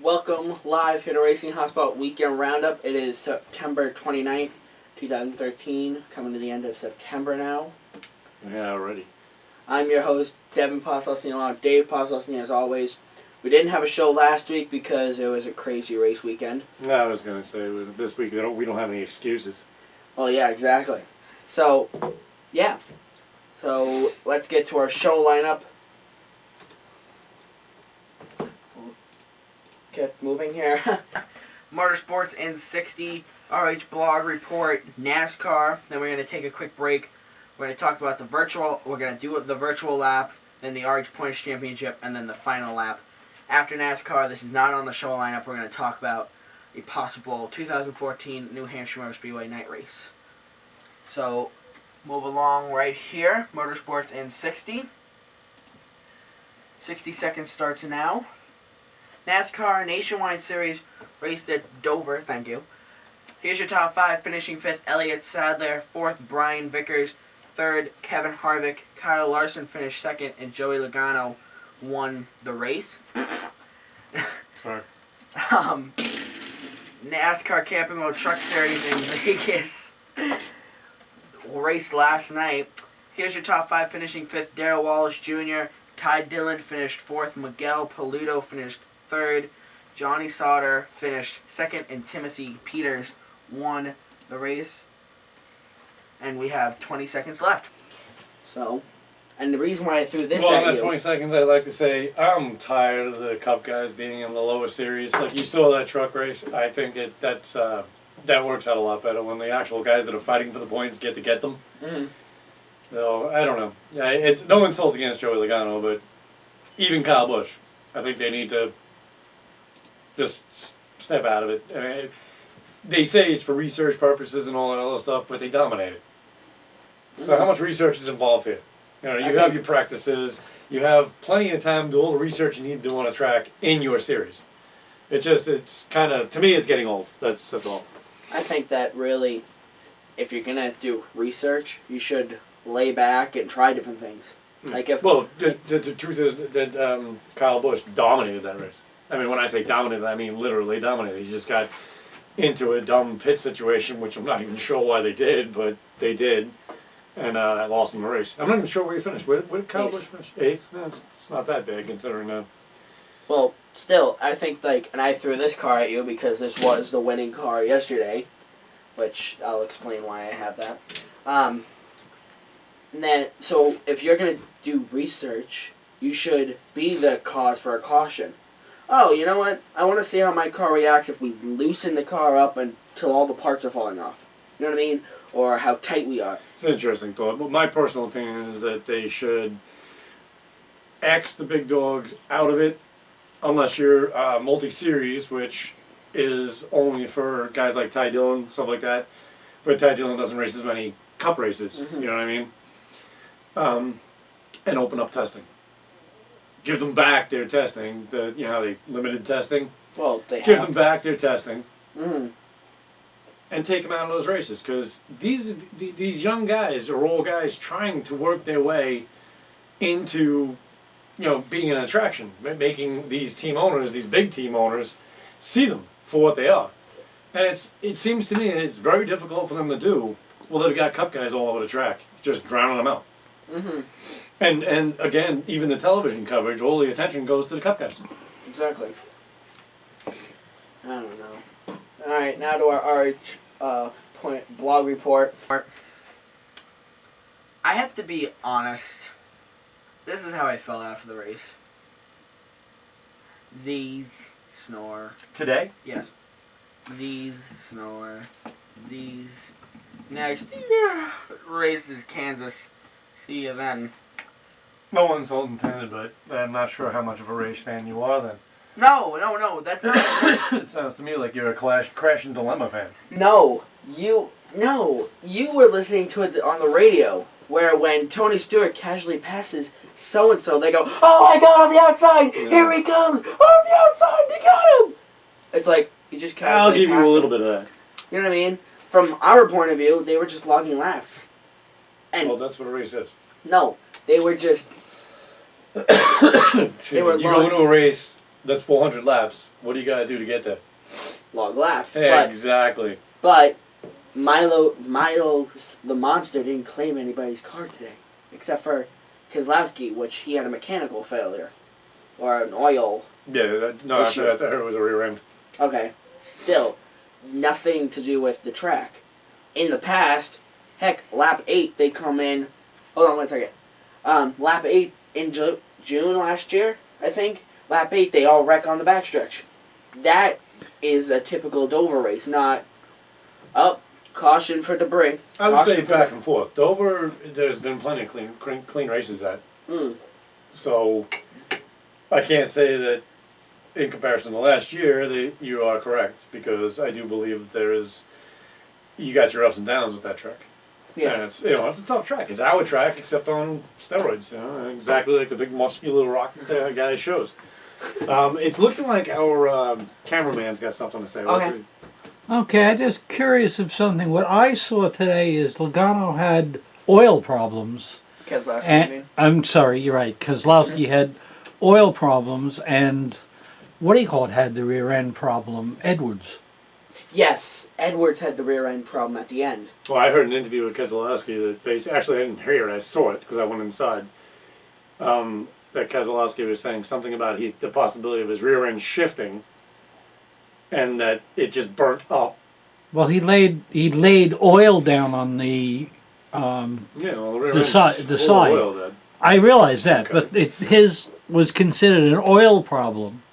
Welcome live here to Racing Hotspot Weekend Roundup. It is September 29th, 2013, coming to the end of September now. Yeah, already. I'm your host, Devin Poslusny, along with Dave Poslusny, as always. We didn't have a show last week because it was a crazy race weekend. No, I was going to say, this week we don't have any excuses. Well, yeah, exactly. So, yeah. So, let's get to our show lineup. Get moving here. Motorsports in 60, RH Blog Report, NASCAR. Then we're going to take a quick break. We're going to talk about the virtual. We're going to do the virtual lap, then the RH Points Championship, and then the final lap. After NASCAR, this is not on the show lineup. We're going to talk about a possible 2014 New Hampshire Motor Speedway night race. So, move along right here. Motorsports in 60. 60 seconds starts now. NASCAR Nationwide Series raced at Dover. Thank you. Here's your top 5. Finishing 5th, Elliott Sadler. 4th, Brian Vickers. 3rd, Kevin Harvick. Kyle Larson finished 2nd, and Joey Logano won the race. Sorry. NASCAR Camping World Truck Series in Vegas raced last night. Here's your top 5. Finishing 5th, Darrell Wallace Jr. Ty Dillon finished 4th. Miguel Paludo finished 3rd. Johnny Sauter finished 2nd, and Timothy Peters won the race. And we have 20 seconds left. So, and the reason why I threw this well, at in that you... 20 seconds, I'd like to say I'm tired of the Cup guys being in the lower series. Like, you saw that truck race. I think that works out a lot better when the actual guys that are fighting for the points get them. Mm-hmm. So, I don't know. Yeah, it's no insult against Joey Logano, but even Kyle Busch, I think they need to just step out of it. I mean, they say it's for research purposes and all that other stuff, but they dominate it. So how much research is involved here? You know, you have your practices, you have plenty of time to do all the research you need to do on a track in your series. It's kind of, to me, it's getting old. That's all. I think that really, if you're going to do research, you should lay back and try different things. Like if the truth is that Kyle Busch dominated that race. I mean, when I say dominated, I mean literally dominated. He just got into a dumb pit situation, which I'm not even sure why they did, but they did, and lost in the race. I'm not even sure where he finished. Where did Kyle Busch finish? 8th? No, it's not that big considering that. Well, still, I think, and I threw this car at you because this was the winning car yesterday, which I'll explain why I have that. And then, so if you're going to do research, you should be the cause for a caution. Oh, you know what? I want to see how my car reacts if we loosen the car up until all the parts are falling off. You know what I mean? Or how tight we are. It's an interesting thought. But my personal opinion is that they should X the big dogs out of it, unless you're multi-series, which is only for guys like Ty Dillon, stuff like that. But Ty Dillon doesn't race as many Cup races. Mm-hmm. You know what I mean? And open up testing. Give them back their testing. They limited testing. Well, give them back their testing. Mm-hmm. And take them out of those races, because these young guys are all guys trying to work their way into, being an attraction, making these team owners, these big team owners, see them for what they are. And it seems to me that it's very difficult for them to do. Well, they've got Cup guys all over the track, just drowning them out. Mm-hmm. And again, even the television coverage, all the attention goes to the Cup guys. Exactly. I don't know. All right, now to our RH blog report. I have to be honest. This is how I felt after the race. Z's snore. Today? Yes. Z's snore. Z's. Next race is Kansas. See you then. No insult intended, but I'm not sure how much of a race fan you are then. No, that's not. It sounds to me like you're a Crash and Dilemma fan. No, you were listening to it on the radio, where when Tony Stewart casually passes so-and-so, they go, "Oh my God, on the outside, yeah. Here he comes, on the outside, they got him!" It's like, you just casually I'll give you a little bit of that. You know what I mean? From our point of view, they were just logging laps. And well, that's what a race is. No, they were just... You go into a race that's 400 laps, What do you got to do to get there? Long laps. Exactly. But Milo, the monster, didn't claim anybody's car today, except for Keselowski, which he had a mechanical failure or an oil. Yeah, issue. I heard it was a rear end. Okay, still nothing to do with the track. In the past, heck, lap 8 they come in. Hold on 1 second. Lap 8 in June last year, I think. Lap 8 they all wreck on the backstretch. That is a typical Dover race, not caution for debris. I would say back and forth. Dover, there's been plenty of clean races at. So I can't say that in comparison to last year that you are correct, because I do believe that you got your ups and downs with that track. Yeah, and it's a tough track. It's our track, except on steroids. Exactly like the big muscular rock guy shows. It's looking like our cameraman's got something to say. Okay. Okay, I'm just curious of something. What I saw today is Logano had oil problems. Keselowski, you mean? I'm sorry, you're right. Keselowski had oil problems, and what do you call it? Had the rear end problem. Edwards. Yes, Edwards had the rear end problem at the end. Well, I heard an interview with Keselowski that actually I didn't hear it. I saw it because I went inside. That Keselowski was saying something about the possibility of his rear end shifting, and that it just burnt up. Well, he laid oil down on the the side. Oil, I realize that, Okay. but his was considered an oil problem,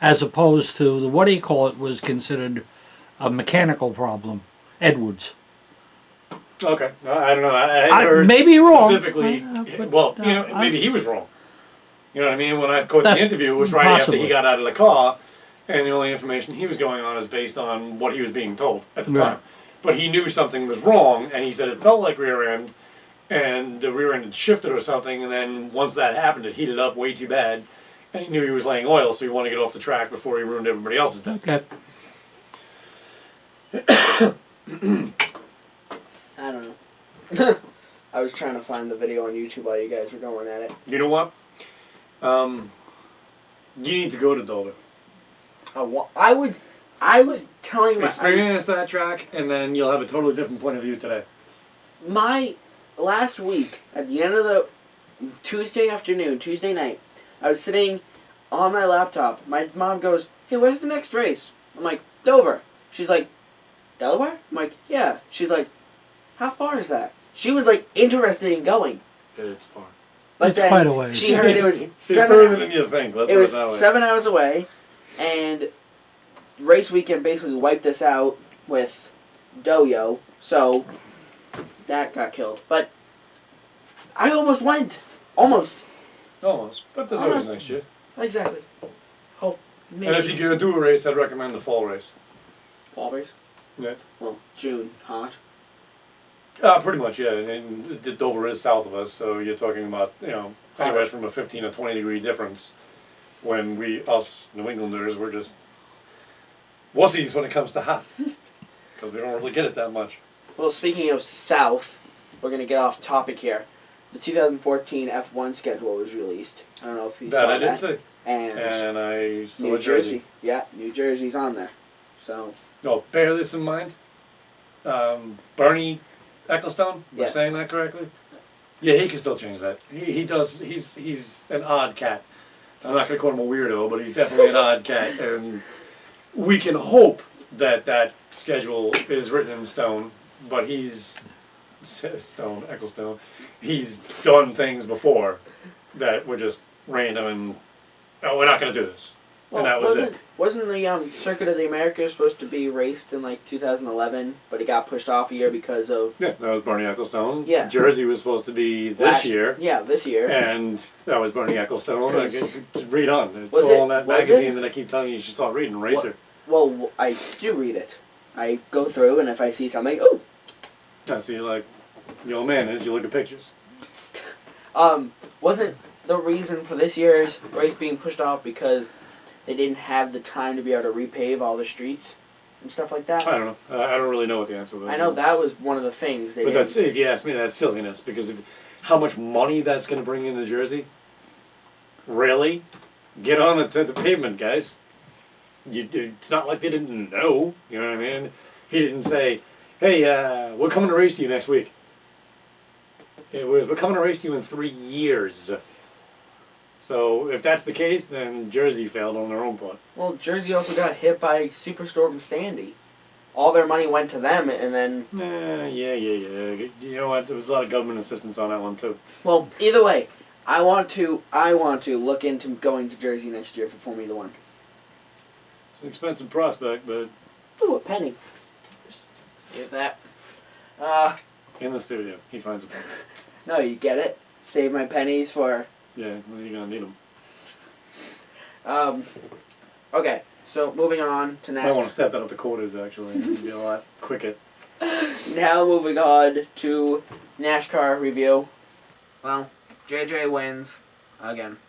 as opposed to the what do you call it was considered a mechanical problem. Edwards. Okay, I don't know. I heard maybe wrong. Specifically, maybe he was wrong. You know what I mean? When I caught the interview, it was right after he got out of the car, and the only information he was going on is based on what he was being told at the time. But he knew something was wrong, and he said it felt like rear end, and the rear end had shifted or something, and then once that happened, it heated up way too bad, and he knew he was laying oil, so he wanted to get off the track before he ruined everybody else's day. Okay. I don't know. I was trying to find the video on YouTube while you guys were going at it. You know what? You need to go to Dover. I was telling my... Experience that track, and then you'll have a totally different point of view today. Last week, at the end of the Tuesday night, I was sitting on my laptop. My mom goes, "Hey, where's the next race?" I'm like, "Dover." She's like, "Delaware?" I'm like, "Yeah." She's like, "How far is that?" She was like interested in going. It's far. But It's then quite a ways. she heard it was It's further than you think. Let's it put was it that way. 7 hours away, and race weekend basically wiped us out with Doyo, so that got killed. But I almost went. Almost. But there's always next year. Exactly. Oh, maybe. And if you're going to do a race, I'd recommend the fall race. Fall race? Yeah. Well, June, hot. Pretty much, yeah. And Dover is south of us, so you're talking about, anywhere from a 15 or 20 degree difference. When us New Englanders, we're just wussies when it comes to hot. Because we don't really get it that much. Well, speaking of south, we're going to get off topic here. The 2014 F1 schedule was released. I don't know if you saw that. I didn't see. And I saw New Jersey. Yeah, New Jersey's on there. So. No, bear this in mind. Bernie Ecclestone, am I saying that correctly? Yeah, he can still change that. He does. He's an odd cat. I'm not going to call him a weirdo, but he's definitely an odd cat. And we can hope that schedule is written in stone, but Ecclestone, he's done things before that were just random and, we're not going to do this. Well, and that was it. Wasn't the Circuit of the Americas supposed to be raced in like 2011, but it got pushed off a year because of... Yeah, that was Bernie Ecclestone. Yeah. Jersey was supposed to be this year. Yeah, this year. And that was Bernie Ecclestone. Just read on. It's all in that magazine that I keep telling you should start reading, Racer. Well, I do read it. I go through, and if I see something, oh! Yeah, so you're like, the old man is, you look at pictures. Wasn't the reason for this year's race being pushed off because they didn't have the time to be able to repave all the streets and stuff like that? I don't know. I don't really know what the answer was. I know that was one of the things. But that's, if you ask me, that's silliness, because of how much money that's going to bring into Jersey. Really? Get on the pavement, guys. It's not like they didn't know. You know what I mean? He didn't say, "Hey, we're coming to race to you next week." It was, "We're coming to race to you in 3 years." So if that's the case, then Jersey failed on their own part. Well, Jersey also got hit by Superstorm Sandy. All their money went to them, and then... Yeah. You know what? There was a lot of government assistance on that one, too. Well, either way, I want to look into going to Jersey next year for Formula One. It's an expensive prospect, but... Ooh, a penny. Just give that. In the studio, he finds a penny. No, you get it. Save my pennies for... Yeah, well, you're going to need them. Okay, so moving on to I NASCAR. want to step that up to quarters, actually. It'd be a lot quicker. Now moving on to NASCAR review. Well, JJ wins again.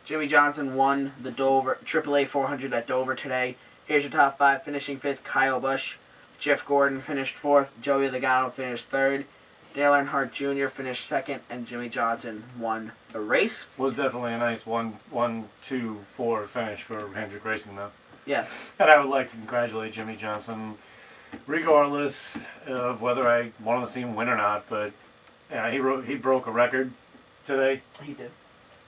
Jimmy Johnson won the Dover AAA 400 at Dover today. Here's your top 5. Finishing 5th, Kyle Busch. Jeff Gordon finished 4th. Joey Logano finished 3rd. Dale Earnhardt Jr. finished 2nd, and Jimmy Johnson won the race. Was definitely a nice 1-2-4 finish for Hendrick Racing, though. Yes. And I would like to congratulate Jimmy Johnson, regardless of whether I wanted to see him win or not. But yeah, he broke a record today. He did.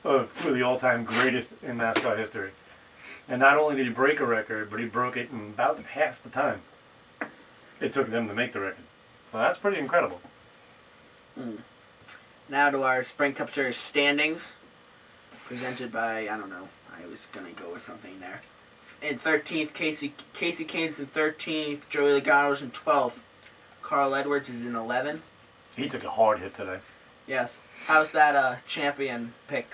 Of two of the all-time greatest in NASCAR history. And not only did he break a record, but he broke it in about half the time it took them to make the record. So that's pretty incredible. Now to our Spring Cup Series standings, presented by, I don't know, I was going to go with something there. In 13th, Casey Kane's in 13th, Joey Logano's in 12th, Carl Edwards is in 11th. He took a hard hit today. Yes. How's that champion pick,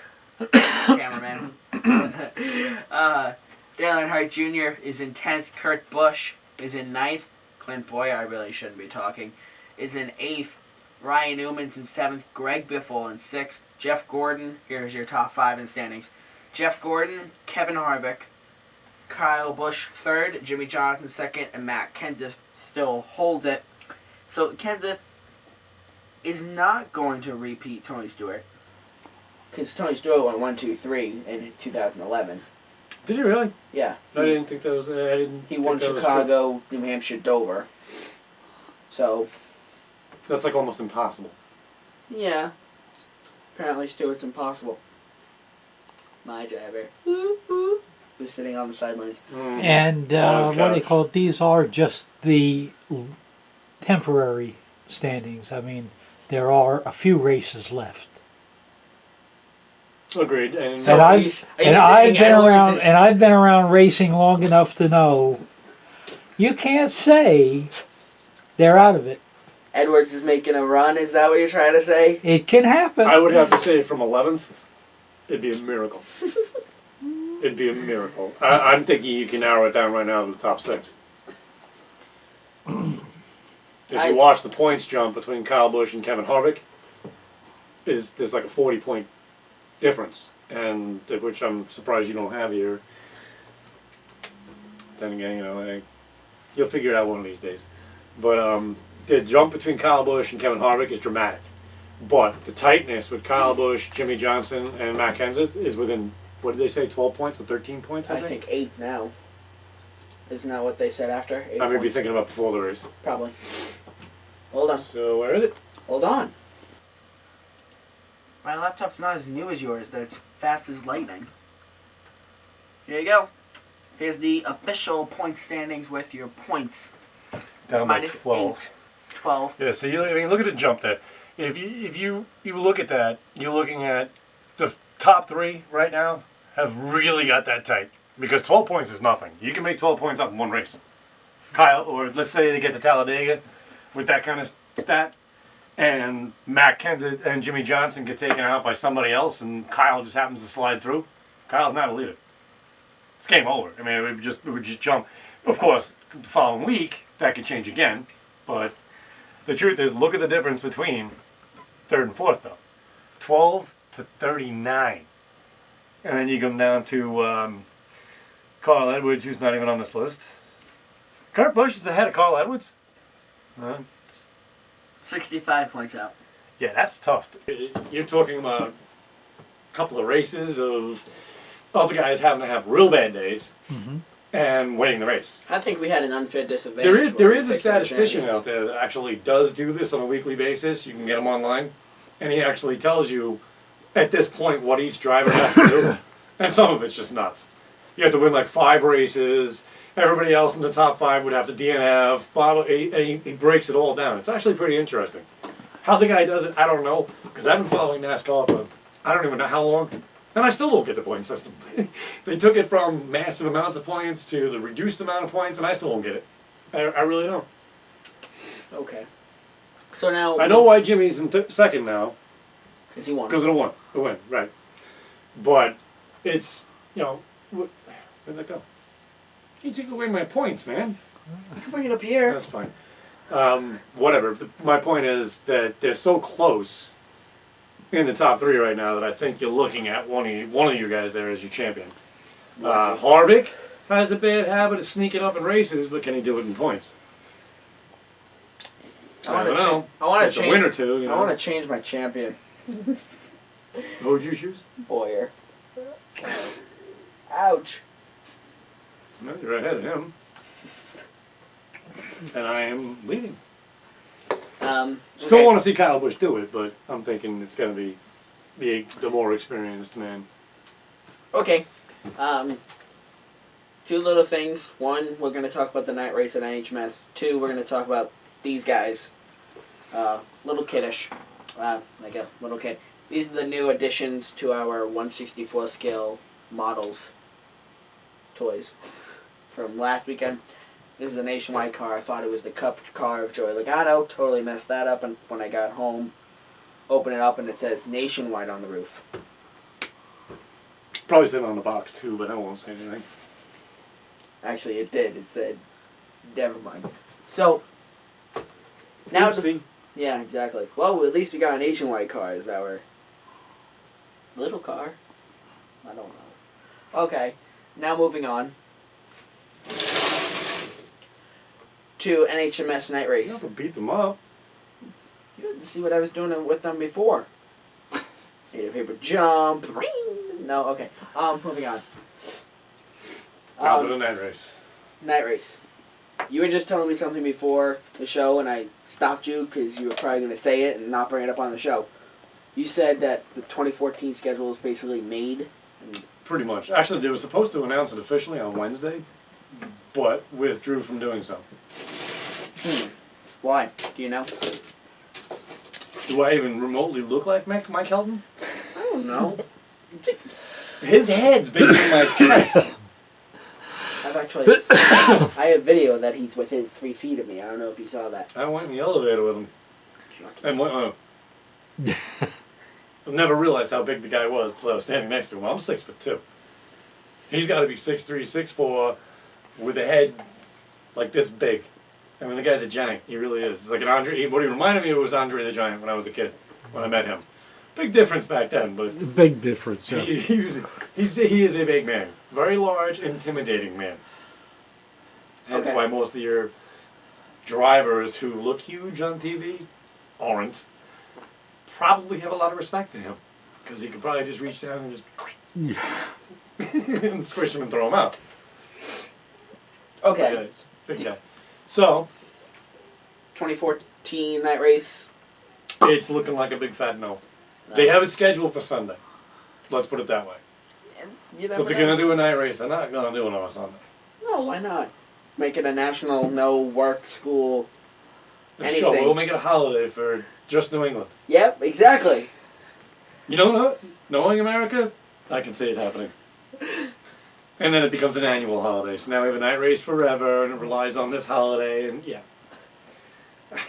cameraman? Dale Earnhardt Jr. is in 10th, Kurt Busch is in 9th, Clint Boyer, I really shouldn't be talking, is in 8th, Ryan Newman's in 7th, Greg Biffle in 6th, Jeff Gordon, here's your top 5 in standings. Jeff Gordon, Kevin Harvick, Kyle Busch 3rd, Jimmy Johnson 2nd, and Matt Kenseth still holds it. So Kenseth is not going to repeat Tony Stewart. Because Tony Stewart went 1, 2, 3 in 2011. Did he really? Yeah. I didn't think that was. I didn't. He won Chicago, New Hampshire, Dover. So. That's like almost impossible. Yeah. Apparently Stewart's impossible. My driver. Who's sitting on the sidelines. And what do you call it? These are just the temporary standings. I mean, there are a few races left. Agreed. And, So I've been around racing long enough to know you can't say they're out of it. Edwards is making a run. Is that what you're trying to say? It can happen. I would have to say from 11th, it'd be a miracle. It'd be a miracle. I'm thinking you can narrow it down right now to the top 6. If you watch the points jump between Kyle Busch and Kevin Harvick, there's like a 40-point difference, and which I'm surprised you don't have here. Then again, you know, you'll figure it out one of these days. But the jump between Kyle Busch and Kevin Harvick is dramatic. But the tightness with Kyle Busch, Jimmy Johnson, and Matt Kenseth is within, what did they say, 12 points or 13 points, I think? 8 now. Isn't that what they said after? 8 I may be points. thinking about before the race. Probably. Hold on. So where is it? Hold on. My laptop's not as new as yours. That's fast as lightning. Here you go. Here's the official point standings with your points. Down by Minus 12. 8. 12. Yeah, so I mean, look at the jump there. If you look at that, you're looking at the top 3 right now have really got that tight. Because 12 points is nothing. You can make 12 points up in one race. Kyle, or let's say they get to Talladega with that kind of stat, and Matt Kenseth and Jimmy Johnson get taken out by somebody else, and Kyle just happens to slide through. Kyle's not a leader. It's game over. I mean, it would just jump. Of course, the following week that could change again, but the truth is, look at the difference between 3rd and 4th, though. 12 to 39, and then you come down to Carl Edwards, who's not even on this list. Kurt Busch is ahead of Carl Edwards. 65 points out. Yeah, that's tough. You're talking about a couple of races of other guys having to have real bad days, and winning the race. I think we had an unfair disadvantage. There is a statistician out there that actually does do this on a weekly basis. You can get him online, and he actually tells you at this point what each driver has to do. And some of it's just nuts. You have to win like 5 races. Everybody else in the top 5 would have to DNF. He breaks it all down. It's actually pretty interesting. How the guy does it, I don't know, because I've been following NASCAR for I don't even know how long, and I still don't get the point system. They took it from massive amounts of points to the reduced amount of points, and I still don't get it. I really don't. Okay. So now I know why Jimmy's in second now. Because he won. Because of the win, right. But it's, where'd that go? You took away my points, man. You can bring it up here. That's fine. Whatever. My point is that they're so close in the top 3 right now that I think you're looking at one of you guys there as your champion. Harvick has a bad habit of sneaking up in races, but can he do it in points? I don't know. I want It's to a change. win or two. I want to change my champion. Who would you choose? Boyer. Ouch. No, you're ahead of him. And I am leading. Still okay. want to see Kyle Busch do it, but I'm thinking it's going to be the more experienced man. Okay. 2 little things. 1, we're going to talk about the night race at NHMS. 2, we're going to talk about these guys. Little kiddish. Like a little kid. These are the new additions to our 1/64 scale models. Toys. From last weekend. This is a Nationwide car. I thought it was the Cup car of Joey Logano. Totally messed that up. And when I got home, open it up and it says Nationwide on the roof. Probably said on the box too, but I won't say anything. Actually, it did. It said, never mind. So, now, Oopsie. yeah, exactly. Well, at least we got a Nationwide car as our little car. I don't know. Okay, now moving on to NHMS Night Race. You have to beat them up. You had to see what I was doing with them before. Need a paper jump. No, okay. Moving on. How's it a night race? Night race. You were just telling me something before the show, and I stopped you because you were probably going to say it and not bring it up on the show. You said that the 2014 schedule is basically made. Pretty much. Actually, they were supposed to announce it officially on Wednesday, but withdrew from doing so. Why? Do you know? Do I even remotely look like Mike Helton? I don't know. His head's bigger than my chest. I've actually... I have video that he's within 3 feet of me. I don't know if you saw that. I went in the elevator with him. Lucky. And went, I've never realized how big the guy was until I was standing next to him. I'm 6'2". He's got to be 6'3", 6'4", with a head like this big. I mean, the guy's a giant. He really is. It's like an Andre. What he reminded me of was Andre the Giant when I was a kid, when I met him. Big difference back then, but Big difference, yeah. he is a big man. Very large, intimidating man. Hence Okay. why most of your drivers who look huge on TV aren't. Probably have a lot of respect for him. Because he could probably just reach down and just and squish him and throw him out. Okay. Big guy. So, 2014 night race. it's looking like a big fat no. They have it scheduled for Sunday. Let's put it that way. You So never if they're know. going to do a night race, they're not going to do it on a Sunday. No, why not? Make it a national no work school. And sure, Anything. we'll make it a holiday for just New England. Yep, exactly. You know what? Knowing America, I can see it happening. And then it becomes an annual holiday. So now we have a night race forever, and it relies on this holiday, and yeah.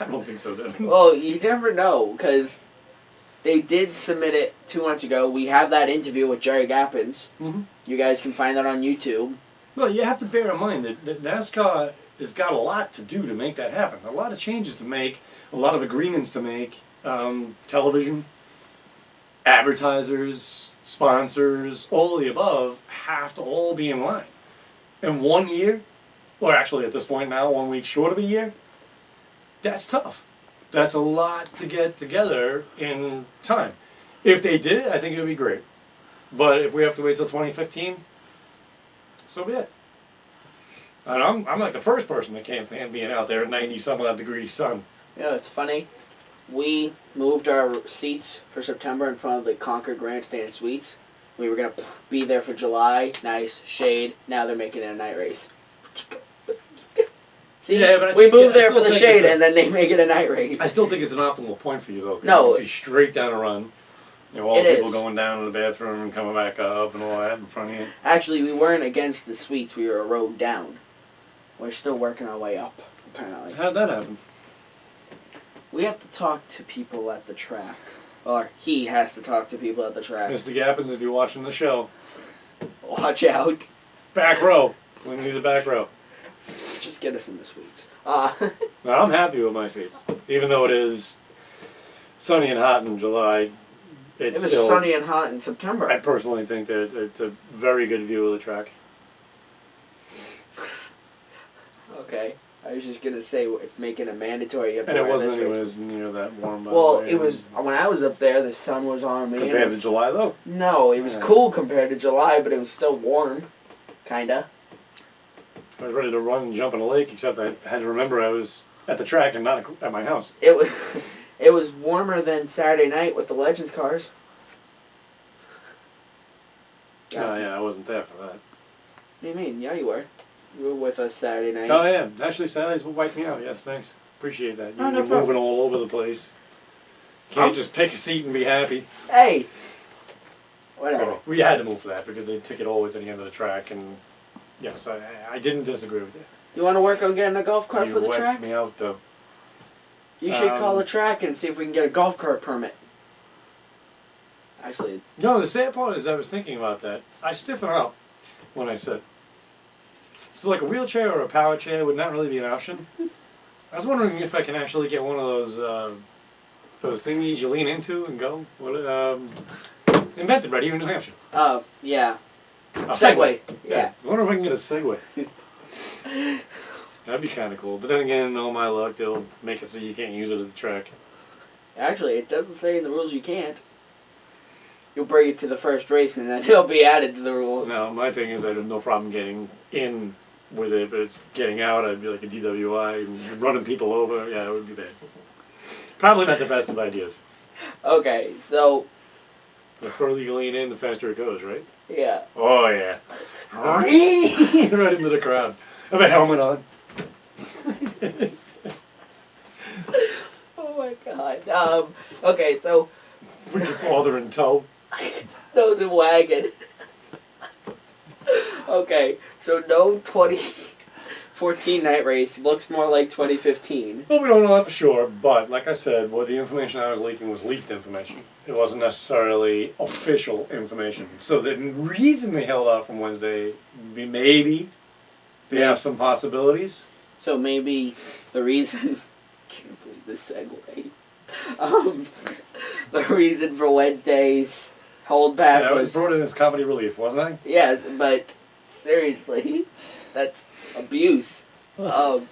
I don't think so, Devin. Well, you never know, because they did submit it 2 months ago. We have that interview with Jerry Gappins. Mm-hmm. You guys can find that on YouTube. Well, you have to bear in mind that NASCAR has got a lot to do to make that happen. A lot of changes to make, a lot of agreements to make. Television, advertisers, sponsors, all of the above have to all be in line. And 1 year, or actually at this point now, 1 week short of a year, that's tough. That's a lot to get together in time. If they did it, I think it would be great. But if we have to wait till 2015, so be it. And I'm like the first person that can't stand being out there at 90-some-odd degrees sun. You know, it's funny. We moved our seats for September in front of the Concord Grandstand Suites. We were going to be there for July. Nice, shade. Now they're making it a night race. See, Yeah, but we moved there for the shade, and then they make it a night race. I still think it's an optimal point for you, though. 'Cause No. you can see straight down a run. You know, all It the people is. going down to the bathroom and coming back up and all that in front of you. Actually, we weren't against the suites. We were a road down. We're still working our way up, apparently. How'd that happen? We have to talk to people at the track. Or he has to talk to people at the track. Mr. Gappins, if you're watching the show, Watch out. back row. We need the back row. Just get us in the suites. No, I'm happy with my seats. Even though it is sunny and hot in July, it it's was still... sunny and hot in September. I personally think that it's a very good view of the track. Okay. I was just going to say it's making it mandatory. You have to And it wear wasn't this anywhere race. near that warm. by the Well, way. it was when I was up there. The sun was on me. and Compared it to was- July, though. No, it was Yeah. cool compared to July, but it was still warm, kinda. I was ready to run and jump in a lake, except I had to remember I was at the track and not at my house. It was, it was warmer than Saturday night with the Legends cars. Yeah, I wasn't there for that. What do you mean? Yeah, you were. You were with us Saturday night. Oh, I am. Actually, Saturdays will wipe me out. Yes, thanks. Appreciate that. Oh, no You're problem. moving all over the place. Can't I'm- just pick a seat and be happy. Hey. Whatever. Oh, we had to move for that because they took it all the way to the end of the track, and yes, I didn't disagree with you. You want to work on getting a golf cart You for the wiped track? me out, though. You should call the track and see if we can get a golf cart permit. Actually, No, the sad part is I was thinking about that. I stiffen up when I sit. So like a wheelchair or a power chair would not really be an option. I was wondering if I can actually get one of those thingies you lean into and go. What invented right here in New Hampshire. yeah. A Segway. Yeah. I wonder if I can get a Segway. That'd be kind of cool. But then again, all my luck, they'll make it so you can't use it at the track. Actually, it doesn't say in the rules you can't. You'll bring it to the first race and then it'll be added to the rules. No, my thing is I have no problem getting in with it, but it's getting out. I'd be like a DWI and running people over. Yeah, it would be bad. Probably not the best of ideas. Okay, so, The further you lean in, the faster it goes, right? yeah. Oh, yeah. Right into the crowd. I have a helmet on. Oh my god. Okay, so, With your father in tow. no, the wagon. Okay, so no 2014 night race. Looks more like 2015. Well, we don't know that for sure, but like I said, well, the information I was leaking was leaked information. It wasn't necessarily official information. So the reason they held off from Wednesday, maybe they have some possibilities. So maybe the reason... can't believe this segue. The reason for Wednesday's holdback Yeah, I was was... brought in as comedy relief, wasn't I? Yes, but seriously, that's abuse. So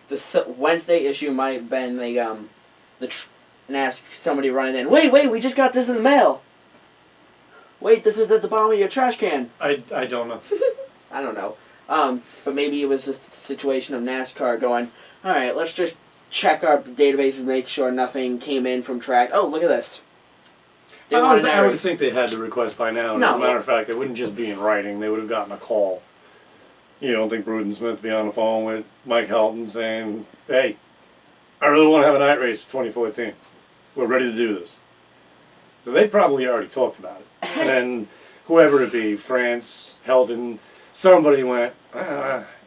the Wednesday issue might have been and ask somebody running in, wait, we just got this in the mail. Wait, this was at the bottom of your trash can. I don't know. I don't know. But maybe it was a situation of NASCAR going, all right, let's just check our databases, make sure nothing came in from track. Oh, look at this. They wanted I would race. think they had the request by now. And No. as a matter of fact, it wouldn't just be in writing. They would have gotten a call. You don't think Bruden Smith would be on the phone with Mike Helton saying, hey, I really want to have a night race for 2014. We're ready to do this. So they probably already talked about it. And then whoever it be, France, Helton, somebody went,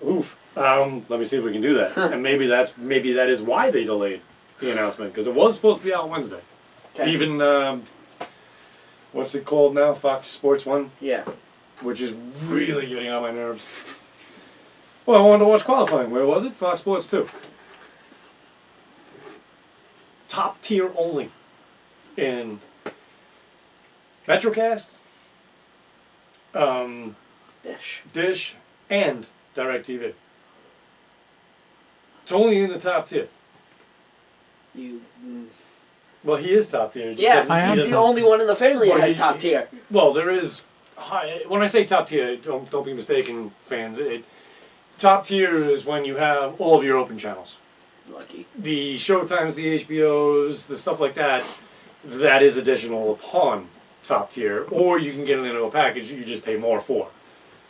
oof, let me see if we can do that. And maybe that is why they delayed the announcement, because it was supposed to be out Wednesday. Okay. Even, what's it called now? Fox Sports 1? Yeah. Which is really getting on my nerves. Well, I wanted to watch qualifying. Where was it? Fox Sports 2. Top tier only in Metrocast, Dish, and DirecTV. It's only in the top tier. Well, he is top tier. It just Yeah, doesn't- I he am he's doesn't- the only one in the family that Well, has he- top tier. Well, there is when I say top tier, don't be mistaken, fans. Top tier is when you have all of your open channels. Lucky. The Showtimes, the HBOs, the stuff like that, that is additional upon top tier. Or you can get it into a package you just pay more for.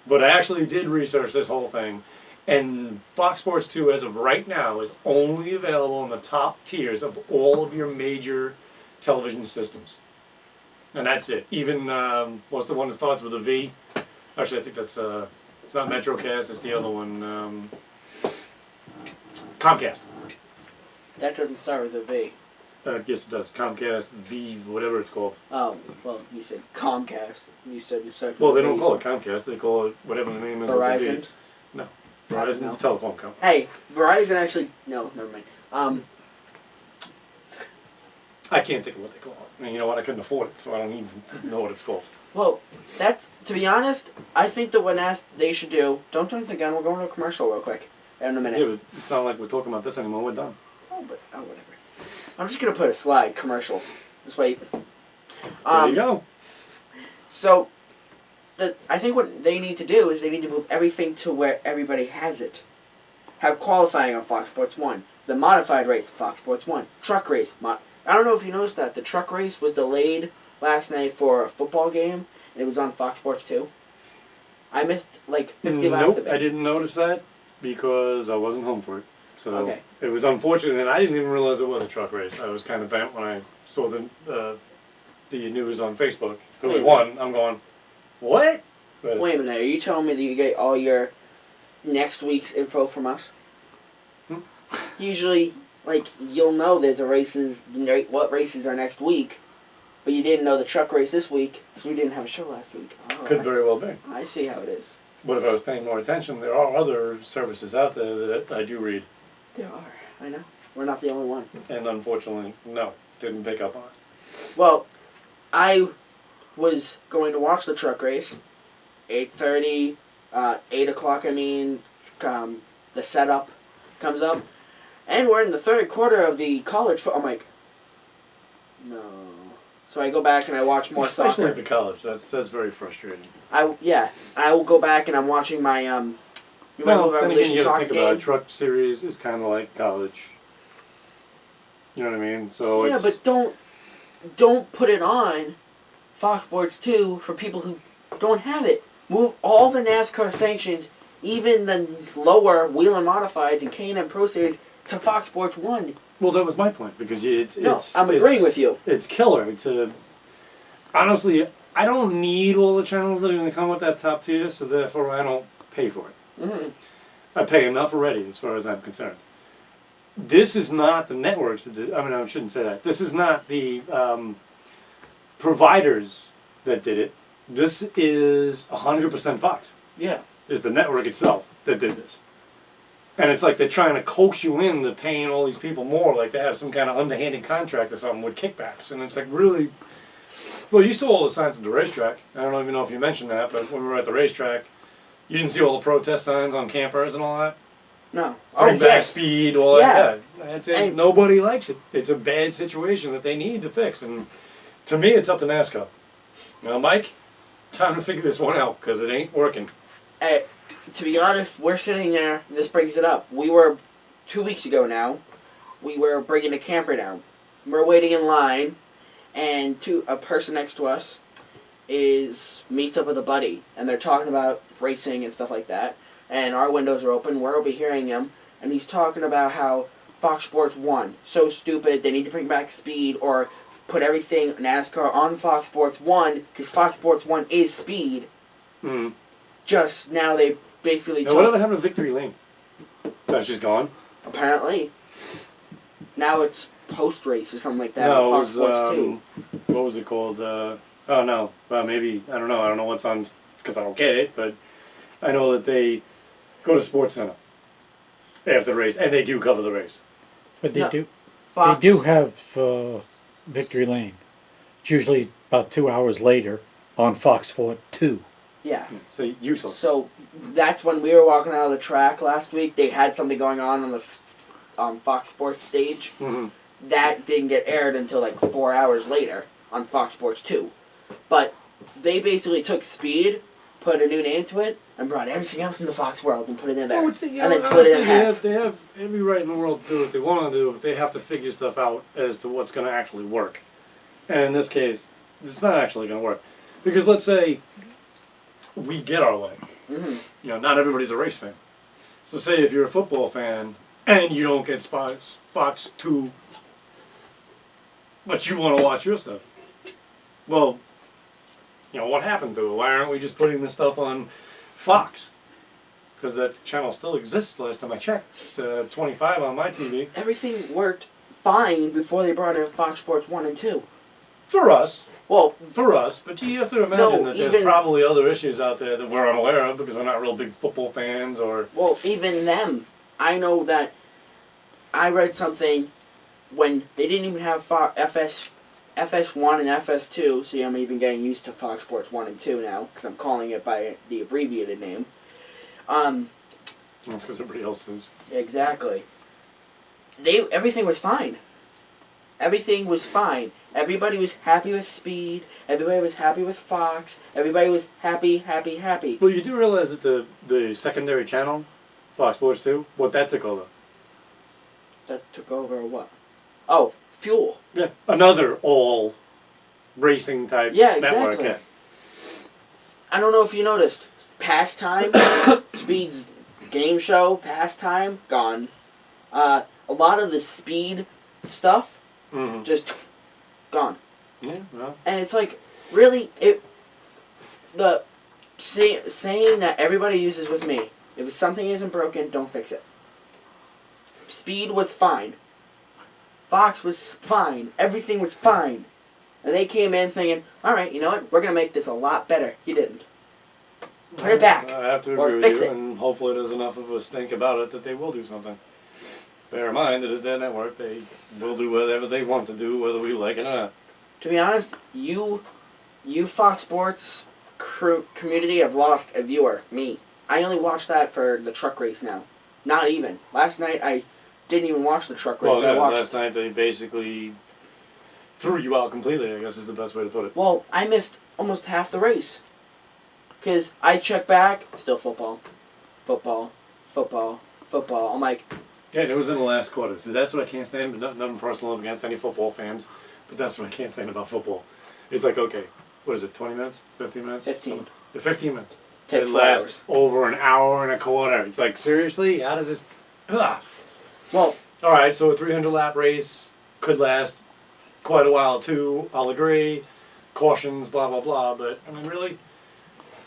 But I actually did research this whole thing, and Fox Sports 2, as of right now, is only available in the top tiers of all of your major television systems. And that's it. Even, what's the one that starts with a V? Actually, I think that's, it's not Metrocast, it's the other one, Comcast. That doesn't start with a V. Yes, it does. Comcast, V, whatever it's called. Oh, well, you said Comcast. You said it started Well, with they a don't V, call it so- Comcast, they call it whatever the name is. With the Verizon? V. No. Verizon's a telephone company. Hey, Verizon actually... No, never mind. I can't think of what they call it. And you know what? I couldn't afford it, so I don't even know what it's called. Well, that's... To be honest, I think that what they should do... Don't jump the gun. We're going to a commercial real quick. In a minute. Yeah, but it's not like we're talking about this anymore. We're done. Oh, whatever. I'm just going to put a slide commercial. Just wait. There you go. So, I think what they need to do is they need to move everything to where everybody has it. Have qualifying on Fox Sports 1. The modified race, Fox Sports 1. Truck race. I don't know if you noticed that. The truck race was delayed last night for a football game, and it was on Fox Sports 2. I missed like 50 laps of it. I didn't notice that because I wasn't home for it. So Okay. it was unfortunate, and I didn't even realize it was a truck race. I was kind of bent when I saw the news on Facebook. Who Wait a won? I'm going, what? But Wait a minute. Are you telling me that you get all your next week's info from us? Usually, like, you'll know there's what races are next week, but you didn't know the truck race this week because we didn't have a show last week. Oh, could very well be. I see how it is. But if I was paying more attention, there are other services out there that I do read. There are. I know. We're not the only one. And unfortunately, no, didn't pick up on it. Well, I was going to watch the truck race. 8:30, 8 o'clock, the setup comes up. And we're in the third quarter of the college football. I'm like, no. So I go back and I watch more Especially soccer. at the college. That's very frustrating. I will go back and I'm watching my Well, then again, Revolution you got to soccer think about game. it. Truck series is kind of like college. You know what I mean? So Yeah, but don't put it on Fox Sports 2 for people who don't have it. Move all the NASCAR sanctions, even the lower wheel and modifieds and K&M Pro Series, to Fox Sports 1. Well, that was my point because I'm agreeing with you. It's killer honestly, I don't need all the channels that are going to come with that top tier, so therefore I don't pay for it. Mm-hmm. I pay enough already, as far as I'm concerned. This is not the networks. I shouldn't say that. This is not the providers that did it. This is 100% Fox. Yeah. It's the network itself that did this. And it's like they're trying to coax you into paying all these people more, like they have some kind of underhanded contract or something with kickbacks. And it's like, really? Well, you saw all the signs at the racetrack. I don't even know if you mentioned that, but when we were at the racetrack, you didn't see all the protest signs on campers and all that? No. Bring back speed, all that. Yeah. And Nobody likes it. It's a bad situation that they need to fix. And to me, it's up to NASCAR. Now, Mike, time to figure this one out, because it ain't working. To be honest, we're sitting there, and this brings it up. We were, 2 weeks ago now, we were bringing a camper down. We're waiting in line, and a person next to us meets up with a buddy, and they're talking about racing and stuff like that. And our windows are open, we're overhearing him, and he's talking about how Fox Sports 1, so stupid, they need to bring back speed, or put everything NASCAR on Fox Sports 1, because Fox Sports 1 is speed. Mm. Just now they basically Now, whatever happened to Victory Lane? That's just gone? Apparently. Now it's post-race or something like that No, on it Fox was, Sports 2. what was it called? Oh, no. Well, maybe, I don't know. I don't know what's on, because I don't get it, but I know that they go to Sports Center after the race, and they do cover the race. But No. they Fox, do have Victory Lane. It's usually about 2 hours later on Fox 2. Yeah. So, useless. So that's when we were walking out of the track last week. They had something going on the Fox Sports stage. Mm-hmm. That didn't get aired until like 4 hours later on Fox Sports 2. But they basically took speed, put a new name to it, and brought everything else in the Fox world and put it in there. Oh, And then split it in half. They have every right in the world to do what they want to do, but they have to figure stuff out as to what's going to actually work. And in this case, it's not actually going to work. Because let's say we get our way. Mm-hmm. You know, not everybody's a race fan. So say if you're a football fan and you don't get Fox 2, but you want to watch your stuff. Well, you know, what happened to it? Why aren't we just putting this stuff on Fox? Because that channel still exists last time I checked. It's 25 on my TV. Everything worked fine before they brought in Fox Sports 1 and 2. For us. Well, For us. But you have to imagine No, that there's even- probably other issues out there that we're unaware of because we're not real big football fans or... well, even them. I know that I read something when they didn't even have FS1 and FS2, see, I'm even getting used to Fox Sports 1 and 2 now, because I'm calling it by the abbreviated name. That's because everybody else is. Exactly. Everything was fine. Everything was fine. Everybody was happy with Speed. Everybody was happy with Fox. Everybody was happy. Well, you do realize that the secondary channel, Fox Sports 2, what that took over? That took over what? Oh, Fuel. Yeah. Another all racing type Yeah, network. exactly. Yeah. I don't know if you noticed. Pastime, Speed's game show, Pastime, gone. A lot of the Speed stuff, Mm-hmm. just gone. Yeah, well. And it's like, really, saying that everybody uses with me, if something isn't broken, don't fix it. Speed was fine. Fox was fine. Everything was fine. And they came in thinking, alright, you know what, we're going to make this a lot better. You didn't. Put it back. I have to Or agree with fix you, it. and hopefully there's enough of a stink about it that they will do something. Bear in mind, it is their network. They will do whatever they want to do, whether we like it or not. To be honest, you Fox Sports community have lost a viewer. Me. I only watch that for the truck race now. Not even. Last night I didn't even watch the truck race. Well, I yeah, watched. last night they basically threw you out completely, I guess is the best way to put it. Well, I missed almost half the race. Because I check back, still football. I'm like, Yeah, it was in the last quarter. So that's what I can't stand. Nothing personal against any football fans, but that's what I can't stand about football. It's like, okay, what is it, 20 minutes? 15 minutes? 15. 15 minutes. Takes It 4 lasts hours. over an hour and a quarter. It's like, seriously? How does this... Ugh. Well, Alright, so a 300-lap race could last quite a while, too. I'll agree. Cautions, blah, blah, blah. But, I mean, really?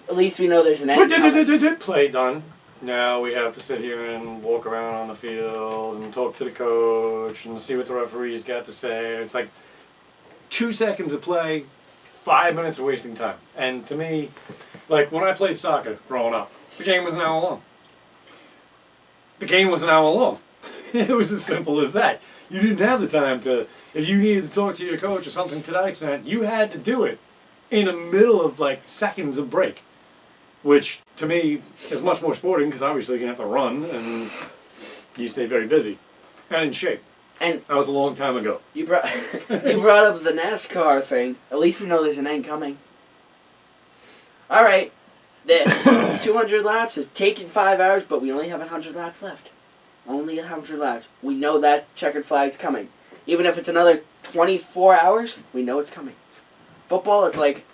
at least we know there's an end coming. Play done. Now we have to sit here and walk around on the field and talk to the coach and see what the referee's got to say. It's like 2 seconds of play, 5 minutes of wasting time. And to me, like when I played soccer growing up, the game was an hour long. The game was an hour long. It was as simple as that. You didn't have the time to, if you needed to talk to your coach or something to that extent, you had to do it in the middle of like seconds of break. Which, to me, is much more sporting because obviously you have to run and you stay very busy and in shape. And that was a long time ago. you brought up the NASCAR thing. At least we know there's an end coming. All right, the 200 laps is taking 5 hours, but we only have 100 laps left. Only 100 laps. We know that checkered flag's coming. Even if it's another 24 hours, we know it's coming. Football, it's like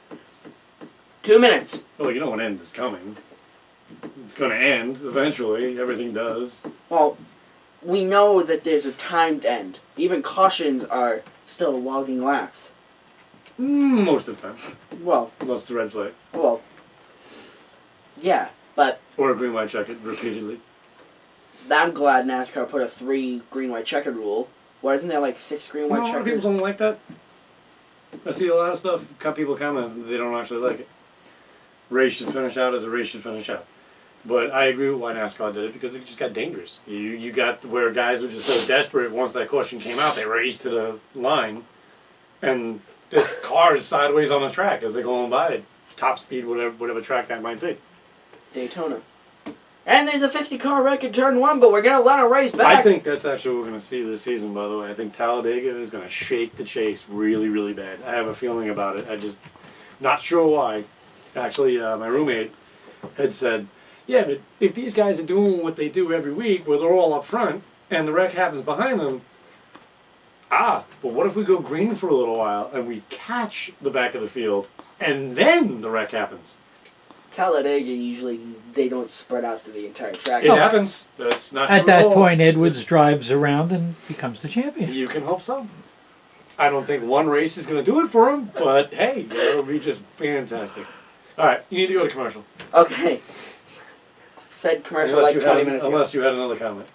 2 minutes. Well, you know an end is coming. It's going to end eventually. Everything does. Well, we know that there's a timed end. Even cautions are still logging laps. Most of the time. Well, Unless it's a red flag. yeah, but Or a green, white, check it repeatedly. I'm glad NASCAR put a 3 green, white, checkered rule. Wasn't there like 6 green, white, A lot of people checkers? don't like that. I see a lot of stuff, people comment, they don't actually like it. Race should finish out as a race should finish out. But I agree with why NASCAR did it, because it just got dangerous. You got where guys were just so desperate, once that caution came out, they raced to the line, and there's cars sideways on the track as they're going by at top speed, whatever track that might be. Daytona. And there's a 50-car wreck in turn 1, but we're going to let them race back. I think that's actually what we're going to see this season, by the way. I think Talladega is going to shake the chase really, really bad. I have a feeling about it. Not sure why. Actually, my roommate had said, yeah, but if these guys are doing what they do every week, where they're all up front, and the wreck happens behind them, but what if we go green for a little while, and we catch the back of the field, and then the wreck happens? Talladega, usually they don't spread out to the entire track. It happens. That's not At true that all. point, Edwards drives around and becomes the champion. You can hope so. I don't think one race is going to do it for him, but hey, that'll be just fantastic. All right, you need to go to commercial. Okay. Said commercial like 20 minutes ago. Unless you had another comment.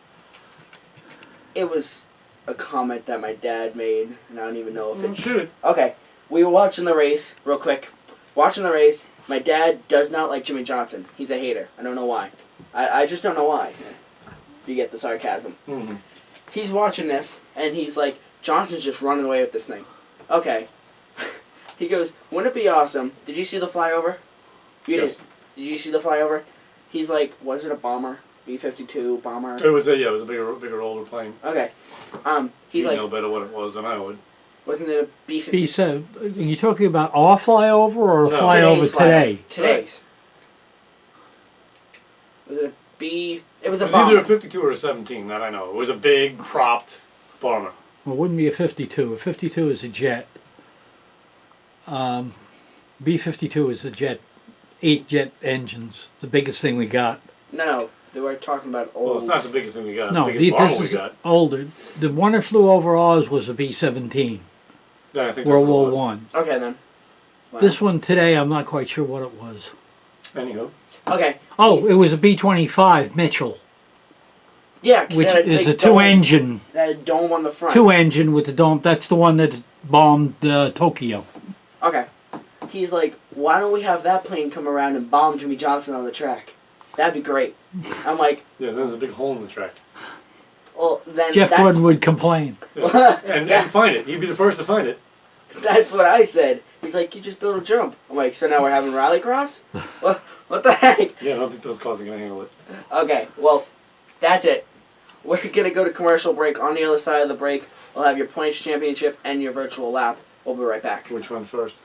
It was a comment that my dad made, and I don't even know if it... Shoot. Okay, we were watching the race, real quick. Watching the race, my dad does not like Jimmy Johnson. He's a hater. I don't know why. I just don't know why. If you get the sarcasm. Mm-hmm. He's watching this, and he's like, Johnson's just running away with this thing. Okay. He goes, wouldn't it be awesome? Did you see the flyover? You Yes. did. Did you see the flyover? He's like, was it a bomber? B-52 bomber? It was a bigger older plane. Okay. He's You like, know better what it was than I would. wasn't it a B-52? He said, are you talking about our flyover or the No. flyover Today's today? Today's. Was it a B? It was It a was bomber. either a 52 or a 17, that I know. It was a big, propped bomber. Well, it wouldn't be a 52. A 52 is a jet. B-52 is a jet. 8 jet engines. The biggest thing we got. No, they were talking about old. Well, it's not the biggest thing we got. No, the biggest bomber this we is got. older. The one that flew over Oz was a B-17. Yeah, I think World that's what War it was. One. Okay then. Wow. This one today, I'm not quite sure what it was. Anyhow. Okay. Oh, it was a B-25 Mitchell, Yeah, 'cause which they had is big a two-engine. That had dome on the front. Two-engine with the dome. That's the one that bombed Tokyo. Okay. He's like, why don't we have that plane come around and bomb Jimmy Johnson on the track? That'd be great. I'm like, Yeah, there's a big hole in the track. well, then Jeff that's, Gordon would complain. Yeah. And Yeah. find it. He'd be the first to find it. that's what I said. He's like, you just build a jump. I'm like, so now we're having rallycross? What the heck? Yeah, I don't think those cars are going to handle it. Okay, well, that's it. We're going to go to commercial break. On the other side of the break, we'll have your points championship and your virtual lap. We'll be right back. Which one first?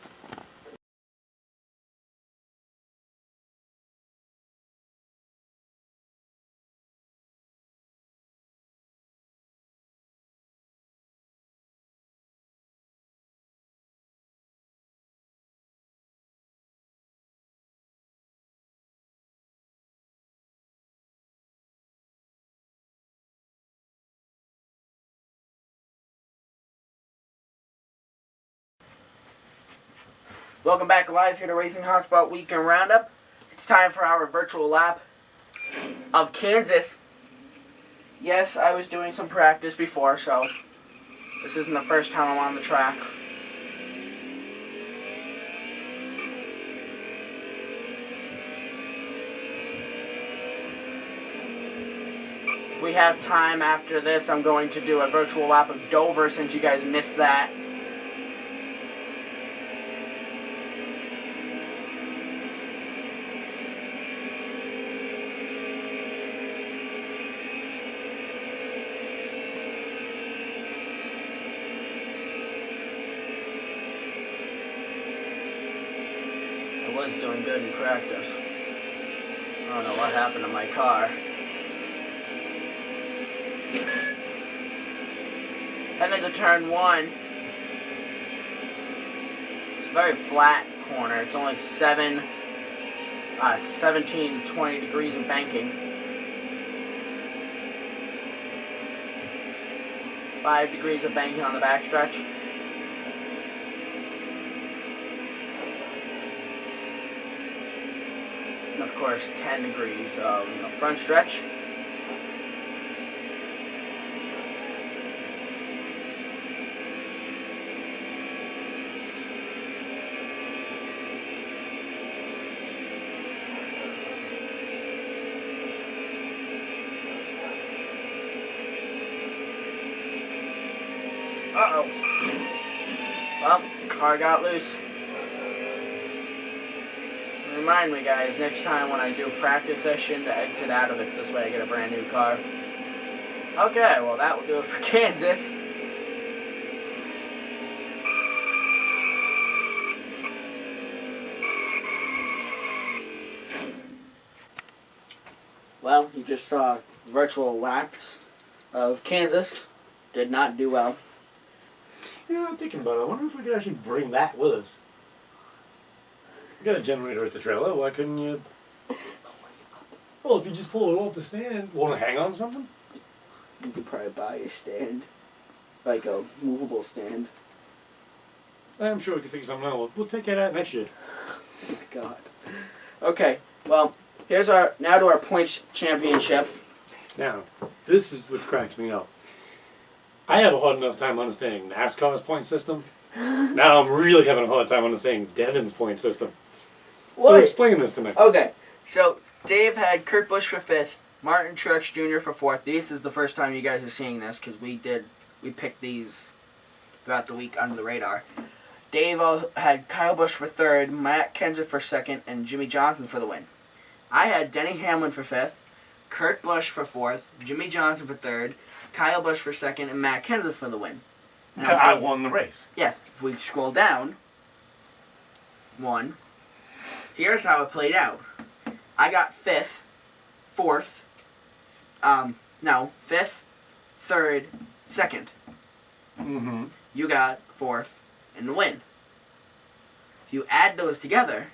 Welcome back live here to Racing Hotspot Weekend Roundup. It's time for our virtual lap of Kansas. Yes, I was doing some practice before, so this isn't the first time I'm on the track. If we have time after this, I'm going to do a virtual lap of Dover since you guys missed that. I was doing good in practice. I don't know what happened to my car. Heading to turn 1. It's a very flat corner. It's only 17 to 20 degrees of banking. 5 degrees of banking on the backstretch. And of course 10 degrees of the front stretch. Uh-oh. Well, car got loose. Remind me, guys, next time when I do a practice session to exit out of it. This way I get a brand new car. Okay, well that will do it for Kansas. Well, you just saw virtual laps of Kansas. Did not do well. Yeah, I'm thinking about it. I wonder if we could actually bring that with us. You got a generator at the trailer. Why couldn't you? Well, if you just pull it off the stand, want to hang on something? You could probably buy a stand. Like a movable stand. I'm sure we can figure something out. We'll take care of that next year. Oh my God. Okay, well, here's now to our points championship. Now, this is what cracks me up. I have a hard enough time understanding NASCAR's point system. Now I'm really having a hard time understanding Devin's point system. So What? explain this to me. Okay, so Dave had Kurt Busch for 5th, Martin Truex Jr. for 4th. This is the first time you guys are seeing this because we picked these throughout the week under the radar. Dave had Kyle Busch for 3rd, Matt Kenseth for 2nd, and Jimmy Johnson for the win. I had Denny Hamlin for 5th, Kurt Busch for 4th, Jimmy Johnson for 3rd, Kyle Busch for 2nd, and Matt Kenseth for the win. Now, I won the race. yes, if we scroll down, 1. Here's how it played out. I got 5th, 4th, 5th, 3rd, 2nd. Mm-hmm. You got 4th and the win. If you add those together,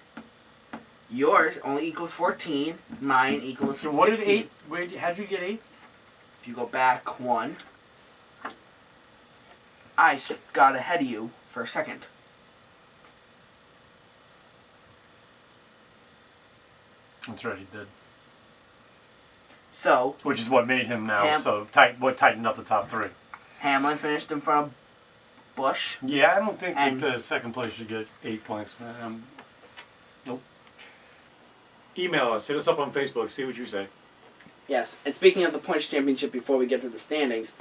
yours only equals 14, mine equals 16. So what is 8? How'd you get 8? If you go back 1, I got ahead of you for 2nd. That's right, he did. So, Which is what made him now what tightened up the top 3. Hamlin finished in front of Busch. Yeah, I don't think And- that the second place should get 8 points. Nope. Email us. Hit us up on Facebook. See what you say. Yes, and speaking of the points championship, before we get to the standings,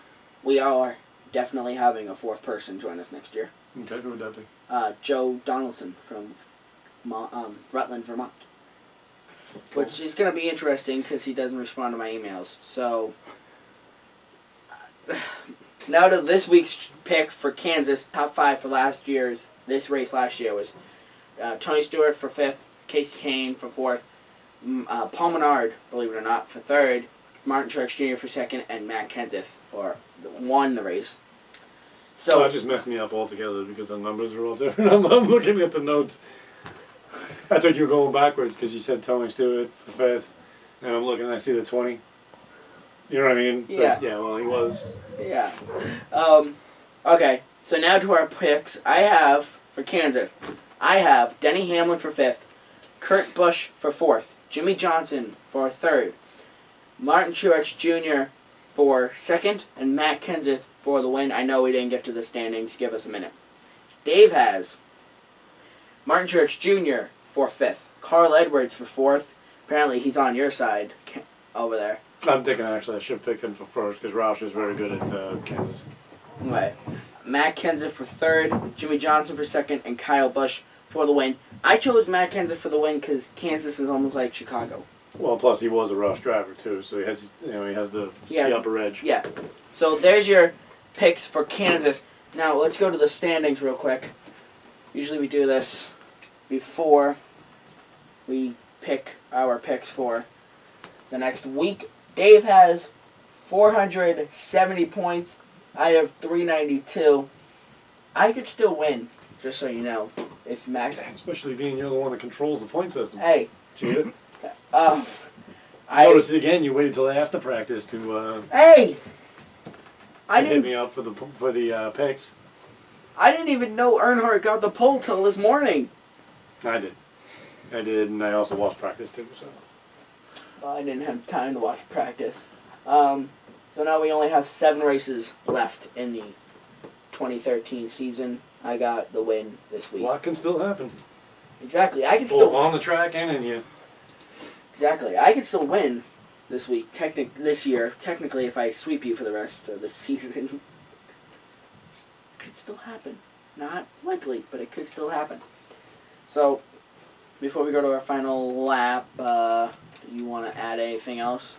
we are definitely having a 4th person join us next year. Okay, who would that be? Joe Donaldson from Rutland, Vermont. Which is going to be interesting because he doesn't respond to my emails. So, now to this week's pick for Kansas. Top 5 for this race last year was Tony Stewart for 5th, Casey Kane for 4th, Paul Menard, believe it or not, for 3rd, Martin Truex Jr. for 2nd, and Matt Kenseth won the race. So that just messed me up altogether because the numbers are all different. I'm looking at the notes. I thought you were going backwards because you said Tony Stewart for 5th, and I'm looking. I see the 20. You know what I mean? Yeah. But, yeah. Well, he was. Yeah. Okay. So now to our picks. I have for Kansas. I have Denny Hamlin for 5th, Kurt Busch for 4th, Jimmy Johnson for 3rd, Martin Truex Jr. for 2nd, and Matt Kenseth for the win. I know we didn't get to the standings. Give us a minute. Dave has Martin Truex Jr. for 5th, Carl Edwards for 4th. Apparently he's on your side over there. I'm thinking actually I should pick him for 1st because Roush is very good at Kansas. Anyway, Matt Kenseth for 3rd, Jimmy Johnson for 2nd, and Kyle Busch for the win. I chose Matt Kenseth for the win because Kansas is almost like Chicago. Well, plus he was a Roush driver too, so he has the upper edge. Yeah. So there's your picks for Kansas. Now let's go to the standings real quick. Usually we do this before we pick our picks for the next week. Dave has 470 points. I have 392. I could still win, just so you know, if Max. Especially being you're the one that controls the point system. Hey. Cheated. I Notice it again. You waited till after practice to. Hey. To hit me up for the picks. I didn't even know Earnhardt got the pole till this morning. I did, and I also watched practice too. So. Well, I didn't have time to watch practice. So now we only have 7 races left in the 2013 season. I got the win this week. A lot can still happen. Exactly. I can Both still on the track and in here. Exactly. I can still win this week. This year, technically, if I sweep you for the rest of the season, it could still happen. Not likely, but it could still happen. So, before we go to our final lap, do you want to add anything else?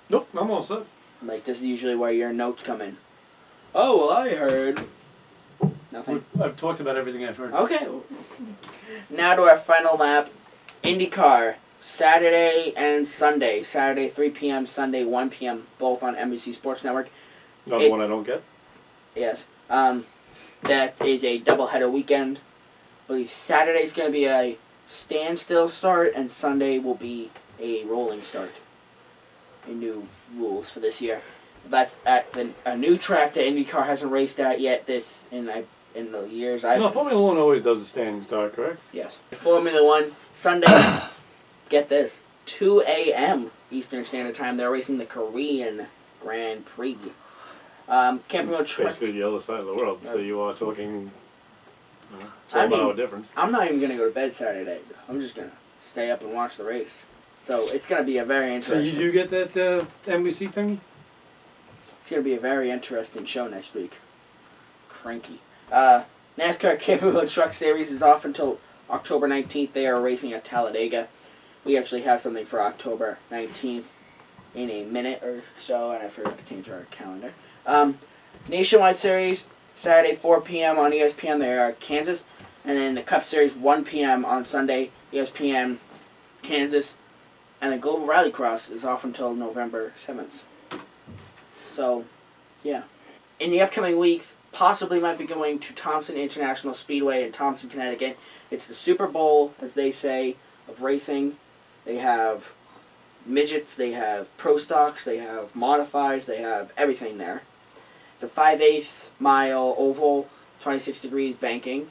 Nope, I'm all set. This is usually where your notes come in. Oh, well, I heard. Nothing. I've talked about everything I've heard. Okay. Now to our final lap. IndyCar Saturday and Sunday. Saturday 3 p.m., Sunday 1 p.m., both on NBC Sports Network. Another one I don't get. Yes. That is a doubleheader weekend. I believe Saturday's going to be a standstill start, and Sunday will be a rolling start. New rules for this year. That's at a new track that IndyCar hasn't raced at yet. In the years I've No, Formula One always does a standing start, correct? Yes. Formula One Sunday. Get this, 2 a.m. Eastern Standard Time. They're racing the Korean Grand Prix. Camping on track. Basically the other side of the world. So you are talking 12 I mean, hour difference. I'm not even gonna go to bed Saturday. I'm just gonna stay up and watch the race. So it's gonna be a very So interesting. you do get that NBC thing? It's gonna be a very interesting show next week. Cranky. NASCAR Camping Truck Series is off until October 19th. They are racing at Talladega. We actually have something for October 19th in a minute or so, and I forgot to change our calendar. Nationwide Series, Saturday 4 p.m. on ESPN. They are Kansas. And then the Cup Series, 1 p.m. on Sunday, ESPN, Kansas. And the Global Rallycross is off until November 7th. So, yeah. In the upcoming weeks, possibly might be going to Thompson International Speedway in Thompson, Connecticut. It's the Super Bowl, as they say, of racing. They have midgets, they have pro stocks, they have modifieds, they have everything there. It's a 5/8 mile oval, 26 degrees banking.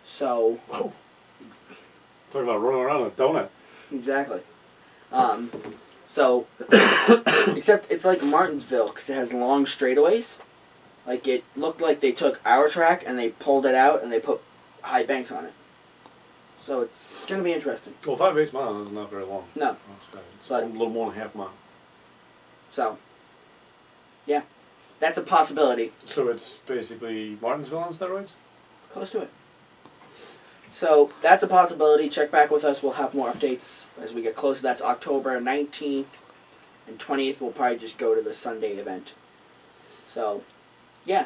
So, Whoa. Talking about rolling around in a donut. exactly. So, except it's like Martinsville because it has long straightaways. Like it looked like they took our track and they pulled it out and they put high banks on it. So it's gonna be interesting. Well, 5/8 miles is not very long. No. It's But- a little more than half mile. So, yeah, that's a possibility. So it's basically Martinsville on steroids? Close to it. So that's a possibility. Check back with us. We'll have more updates as we get closer. That's October 19th and 20th. We'll probably just go to the Sunday event. So, yeah,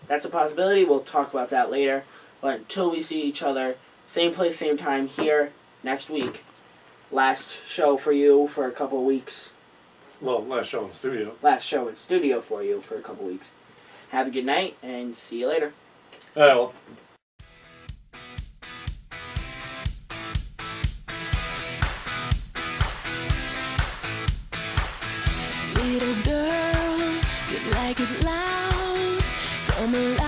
that's a possibility. We'll talk about that later. But until we see each other, same place, same time here next week. Last show for you for a couple of weeks. Well, last show in the studio. Last show in studio for you for a couple of weeks. Have a good night and see you later. All right, well. Little girl, you like it loud. Come alive.